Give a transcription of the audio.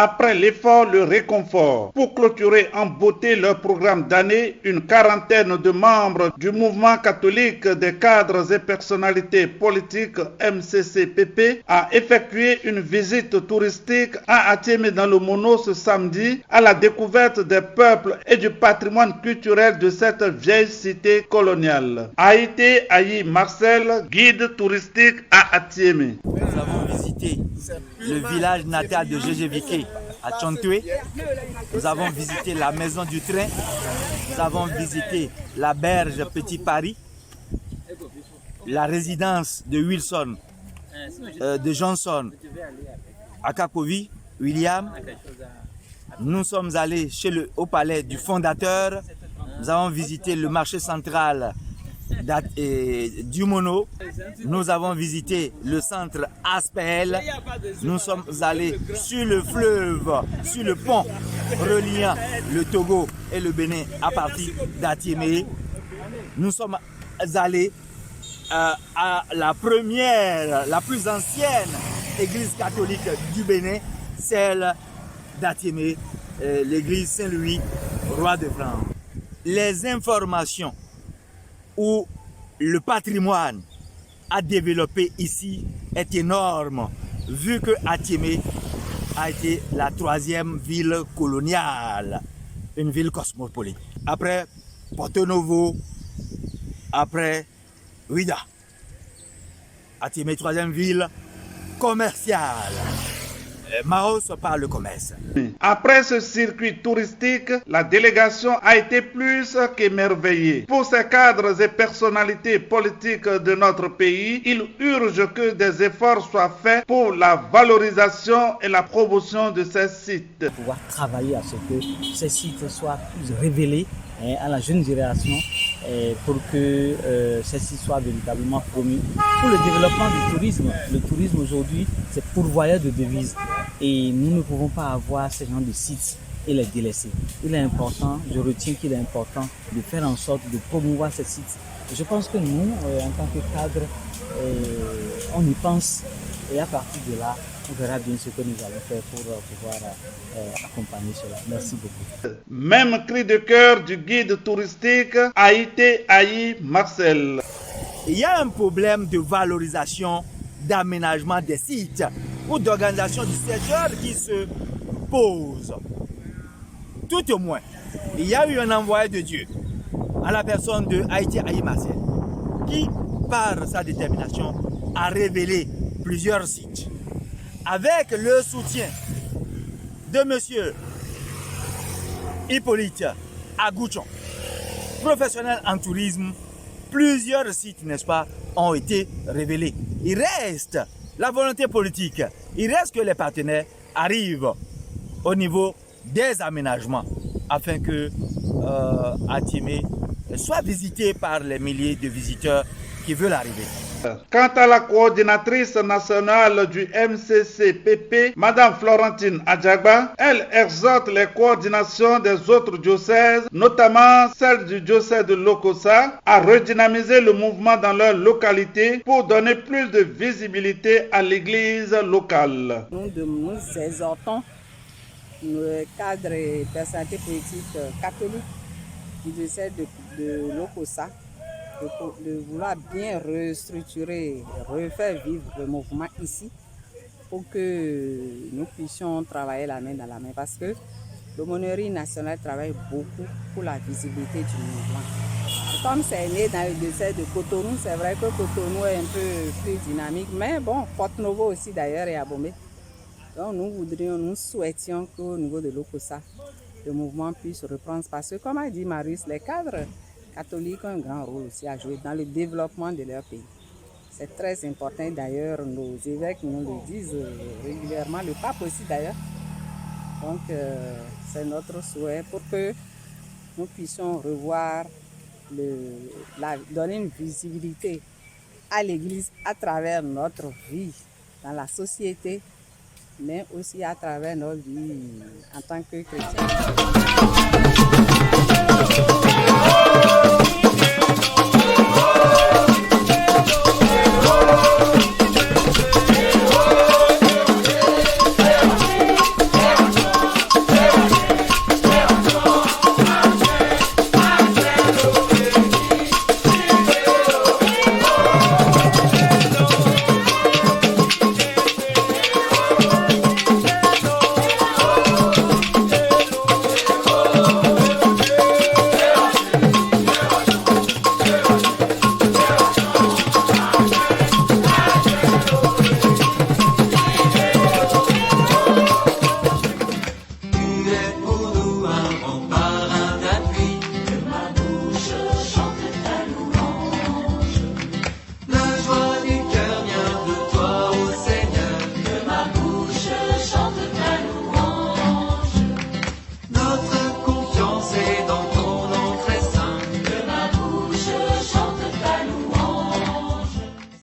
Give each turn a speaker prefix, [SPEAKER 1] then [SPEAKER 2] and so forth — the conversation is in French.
[SPEAKER 1] Après l'effort, le réconfort. Pour clôturer en beauté leur programme d'année, une quarantaine de membres du mouvement catholique des cadres et personnalités politiques MCCPP a effectué une visite touristique à Atiémé dans le Mono ce samedi à la découverte des peuples et du patrimoine culturel de cette vieille cité coloniale. Haïté Ayi Marcel, guide touristique à Atiémé.
[SPEAKER 2] Nous avons visité le village natal de Gégé Viké à Tchontoué. Nous avons visité la maison du train. Nous avons visité la berge Petit Paris, la résidence de Wilson, de Johnson à Kakovi, William. Nous sommes allés au palais du fondateur. Nous avons visité le marché central du Mono. Nous avons visité le centre Aspel. Nous sommes allés sur le fleuve, sur le pont reliant le Togo et le Bénin à partir d'Atiémé. Nous sommes allés à la première, la plus ancienne église catholique du Bénin, celle d'Atiémé, l'église Saint-Louis, roi de France. Les informations où le patrimoine a développé ici est énorme, vu que Atiémé a été la 3e ville coloniale, une ville cosmopolite. Après Porto Novo, après Ouida. Atiémé, 3e ville commerciale. Maos par le commerce.
[SPEAKER 1] Après ce circuit touristique, la délégation a été plus qu'émerveillée. Pour ces cadres et personnalités politiques de notre pays, il urge que des efforts soient faits pour la valorisation et la promotion de ces sites.
[SPEAKER 3] Pouvoir travailler à ce que ces sites soient plus révélés à la jeune génération pour que ces sites soient véritablement promus. Pour le développement du tourisme, le tourisme aujourd'hui c'est pourvoyeur de devises et nous ne pouvons pas avoir ce genre de sites et les délaisser. Il est important, je retiens qu'il est important de faire en sorte de promouvoir ces sites. Et je pense que nous, en tant que cadres, on y pense et à partir de là, on verra bien ce que nous allons faire pour pouvoir accompagner cela. Merci beaucoup.
[SPEAKER 1] Même cri de cœur du guide touristique Haïté Ayi Marcel.
[SPEAKER 2] Il y a un problème de valorisation, d'aménagement des sites ou d'organisation du secteur qui se pose. Tout au moins, il y a eu un envoyé de Dieu à la personne de Haïté Ayi Marcel qui, par sa détermination, a révélé plusieurs sites. Avec le soutien de M. Hippolyte Agouchon, professionnel en tourisme, plusieurs sites, n'est-ce pas, ont été révélés. Il reste la volonté politique, il reste que les partenaires arrivent au niveau des aménagements afin que Atiémé soit visité par les milliers de visiteurs qui veulent arriver.
[SPEAKER 1] Quant à la coordinatrice nationale du MCCPP, Madame Florentine Adjagba, elle exhorte les coordinations des autres diocèses, notamment celle du diocèse de Lokossa, à redynamiser le mouvement dans leur localité pour donner plus de visibilité à l'église locale.
[SPEAKER 4] Nous exhortons les cadres et personnalités politiques catholiques du diocèse de Lokossa de vouloir bien restructurer, refaire vivre le mouvement ici pour que nous puissions travailler la main dans la main parce que l'aumônerie nationale travaille beaucoup pour la visibilité du mouvement. Et comme c'est né dans le diocèse de Cotonou, c'est vrai que Cotonou est un peu plus dynamique, mais bon, Porto Novo aussi d'ailleurs est à Bomé. Donc nous souhaitions qu'au niveau de Lokossa, le mouvement puisse reprendre parce que comme a dit Marius, les cadres catholiques ont un grand rôle aussi à jouer dans le développement de leur pays. C'est très important d'ailleurs, nos évêques nous le disent régulièrement, le pape aussi d'ailleurs. Donc c'est notre souhait pour que nous puissions revoir, donner une visibilité à l'Église à travers notre vie dans la société, mais aussi à travers notre vie en tant que chrétiens.